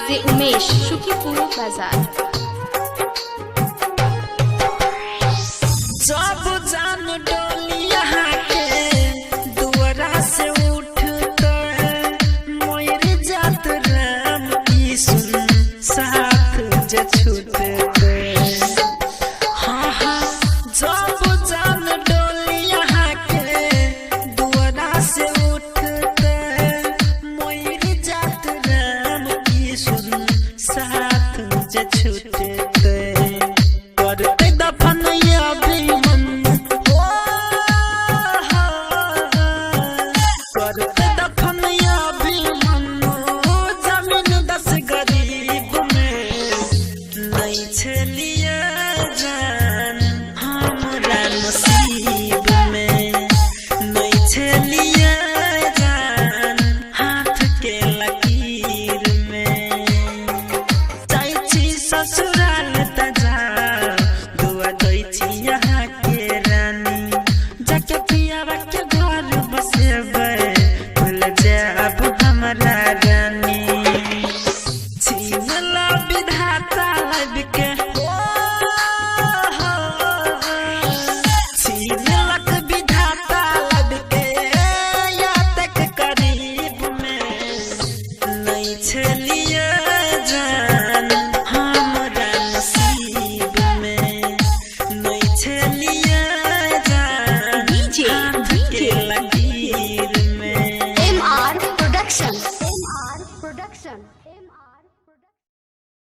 DJ Umesh Shukipur बाजार। जब जान डोलिया के दुआरा से उठ कर मोर जात राम की सुन साथ जे छूट हाँ हाँ जब जान डोलिया के दुआरा से उठ कर मोर जात राम की सुन साथ जे छूट करते दफन ससुराल तजा दुआ दै छी यहाँ के रानी जाके पियावा के घर बसेबै भूल जाब हमरा रानी छीनला विधाता लब के छीनलक विधाता लब के या तक करीब में नहीं छलिए MR Production।